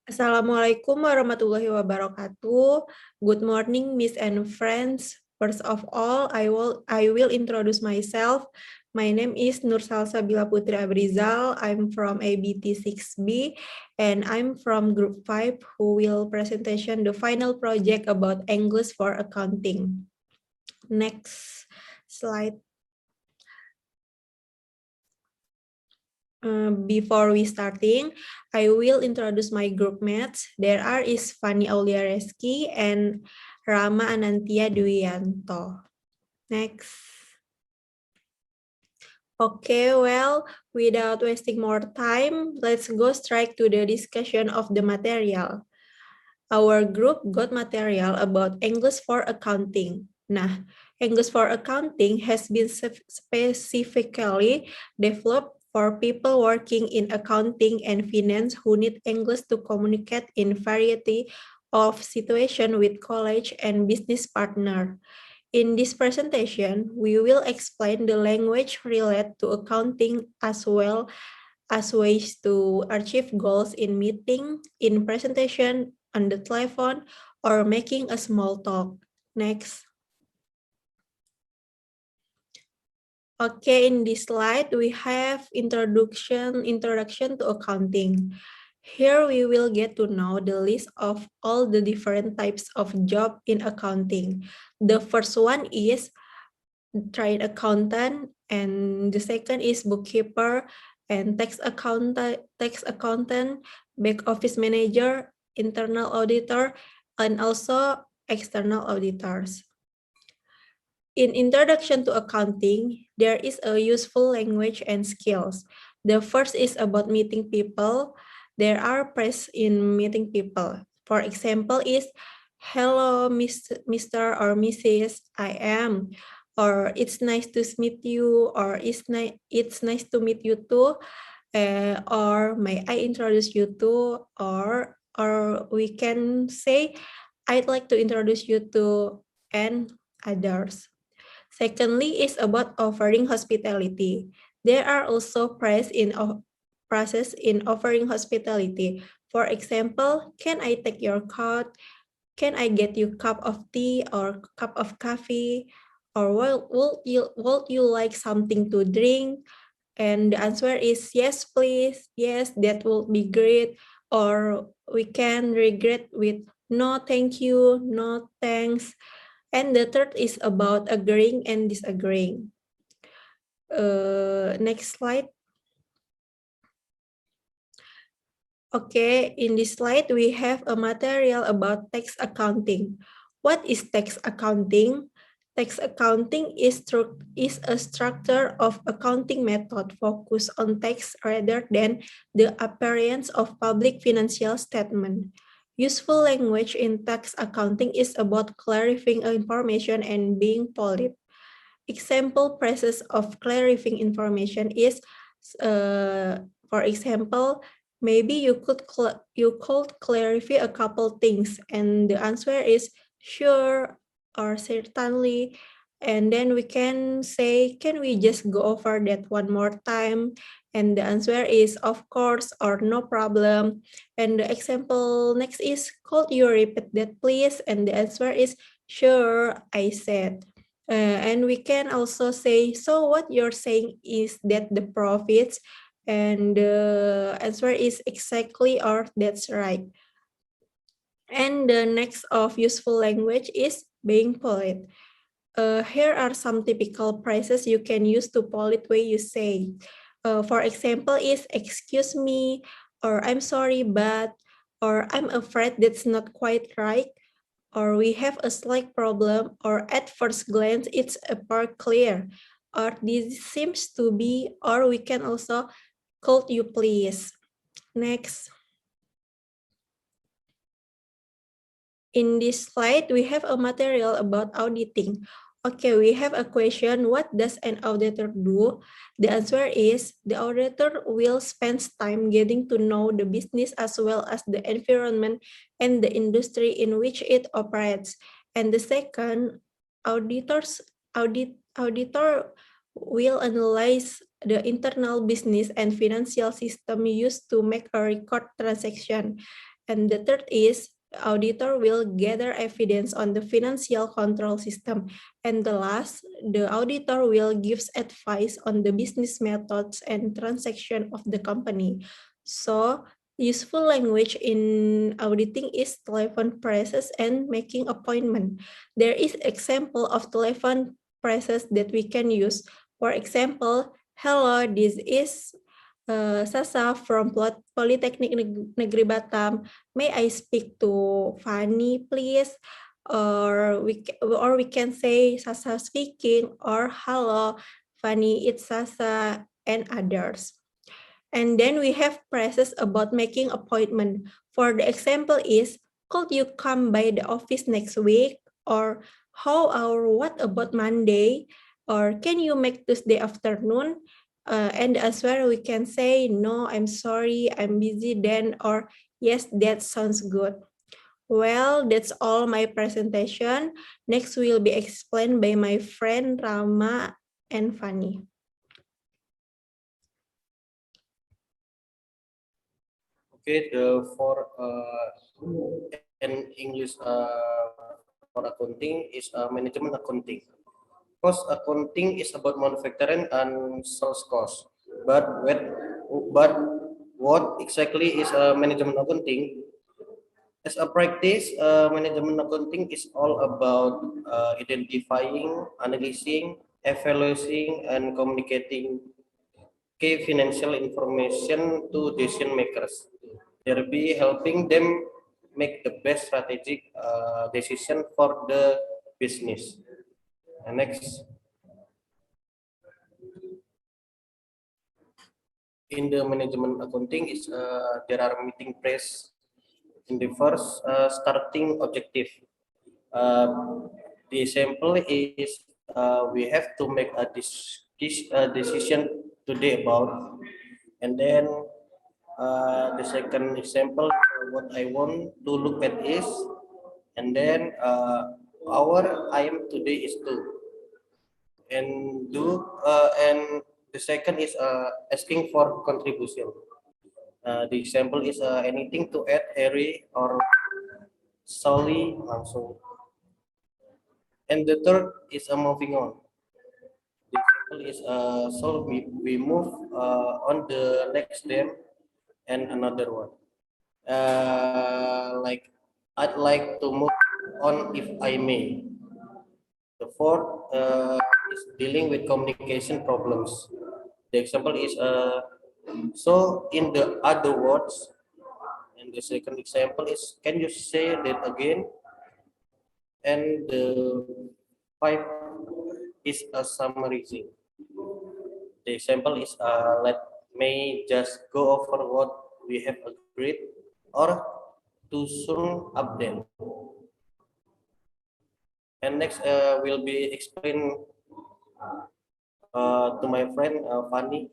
Assalamualaikum warahmatullahi wabarakatuh. Good morning, Miss and friends. First of all, I will introduce myself. My name is Nur Salsabila Putri Abrizal. I'm from ABT 6B and I'm from Group 5 who will presentation the final project about English for accounting. Next slide. Before we starting, I will introduce my group mates. There are is Fanny Auliareski and Rama Anantia Duyanto. Next. Okay, well, without wasting more time, let's go straight to the discussion of the material. Our group got material about English for accounting. Nah, English for accounting has been specifically developed for people working in accounting and finance who need English to communicate in variety of situations with college and business partner. In this presentation, we will explain the language related to accounting as well as ways to achieve goals in meeting, in presentation, on the telephone, or making a small talk. Next. Okay, in this slide, we have introduction to accounting. Here we will get to know the list of all the different types of job in accounting. The first one is trade accountant, and the second is bookkeeper, and tax accountant, back office manager, internal auditor, and also external auditors. In Introduction to Accounting, there is a useful language and skills. The first is about meeting people. There are press in meeting people. For example, is hello, Mr. or Mrs. I am, or it's nice to meet you, or it's nice to meet you too, or may I introduce you to, or we can say I'd like to introduce you to and others. Secondly is about offering hospitality. There are also process in offering hospitality. For example, can I take your card? Can I get you cup of tea or cup of coffee? Or would you like something to drink? And the answer is yes, please. Yes, that will be great. Or we can regret with no, thank you, no, thanks. And the third is about agreeing and disagreeing. Next slide. Okay, in this slide, we have a material about tax accounting. What is tax accounting? Tax accounting is a structure of accounting method focused on tax rather than the appearance of public financial statement. Useful language in tax accounting is about clarifying information and being polite. Example process of clarifying information is, for example, maybe you could clarify a couple things, and the answer is sure or certainly. And then we can say, can we just go over that one more time? And the answer is of course or no problem. And the example next is, could you repeat that please? And the answer is sure, I said. And we can also say, so what you're saying is that the profits, and the answer is exactly or that's right. And the next of useful language is being polite. Here are some typical phrases you can use to polite way you say. For example, is excuse me, or I'm sorry, but, or I'm afraid that's not quite right, or we have a slight problem, or at first glance it's apart clear, or this seems to be, or we can also could you please. Next. In this slide, we have a material about auditing. Okay, we have a question, what does an auditor do? The answer is, the auditor will spend time getting to know the business as well as the environment and the industry in which it operates. And the second, auditor will analyze the internal business and financial system used to make a record transaction. And the third is auditor will gather evidence on the financial control system. And the last, the auditor will give advice on the business methods and transaction of the company. So useful language in auditing is telephone presses and making appointment. There is example of telephone presses that we can use. For example, hello, this is Sasa from Polytechnic Negeri Batam. May I speak to Fanny, please? Or we can say Sasa speaking, or hello, Fanny, it's Sasa, and others. And then we have phrases about making appointment. For the example is, could you come by the office next week? Or how or what about Monday? Or can you make Tuesday afternoon? And as well, we can say, no, I'm sorry, I'm busy then, or yes, that sounds good. Well, that's all my presentation. Next will be explained by my friend Rama and Fanny. Okay, for in English for accounting is management accounting. Cost accounting is about manufacturing and sales cost. But what exactly is management accounting? As a practice, management accounting is all about identifying, analyzing, evaluating, and communicating key financial information to decision makers, thereby helping them make the best strategic decision for the business. And next, in the management accounting is there are meeting press in the first starting objective. The example is we have to make a decision today about, and then the second example what I want to look at is, and then our IM today is two, and the second is asking for contribution. The example is anything to add Harry or Sally langsung. And the third is moving on. The example is so we move on the next step and another one. Like I'd like to move on if I may. The fourth is dealing with communication problems. The example is so in the other words, and the second example is can you say that again? And the five is a summarizing. The example is let me just go over what we have agreed or to soon update. And next will be explained to my friend Fanny.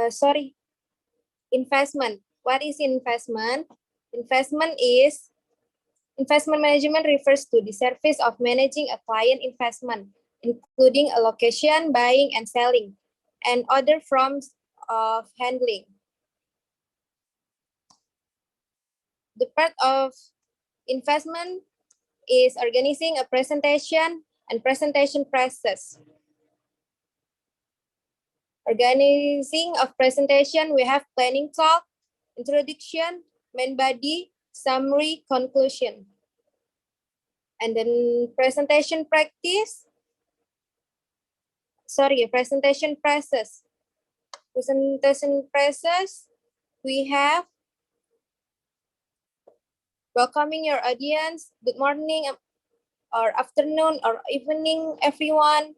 Sorry, investment. What is investment? Investment management refers to the service of managing a client investment, including allocation, buying, and selling, and other forms of handling. The part of investment is organizing a presentation and presentation process. Organizing of presentation, we have planning talk, introduction, main body, summary, conclusion. And then presentation practice, presentation process. Presentation process, we have welcoming your audience, good morning or afternoon or evening, everyone.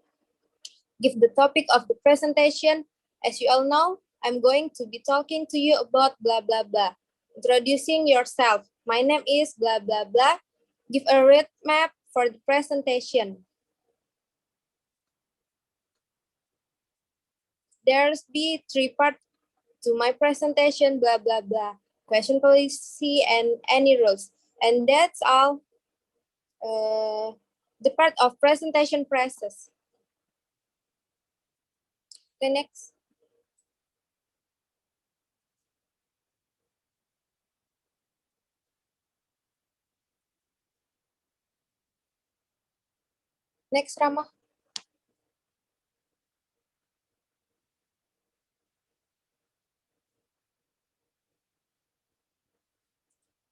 Give the topic of the presentation. As you all know, I'm going to be talking to you about blah, blah, blah. Introducing yourself. My name is blah, blah, blah. Give a road map for the presentation. There's be 3 parts to my presentation, blah, blah, blah. Question policy and any rules. And that's all the part of presentation process. Okay, next. Next, Rama.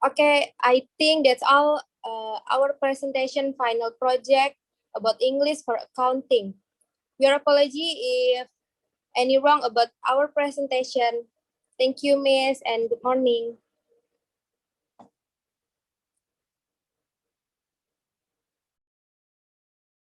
Okay, I think that's all our presentation final project about English for accounting. We apology if any wrong about our presentation. Thank you, Miss, and good morning.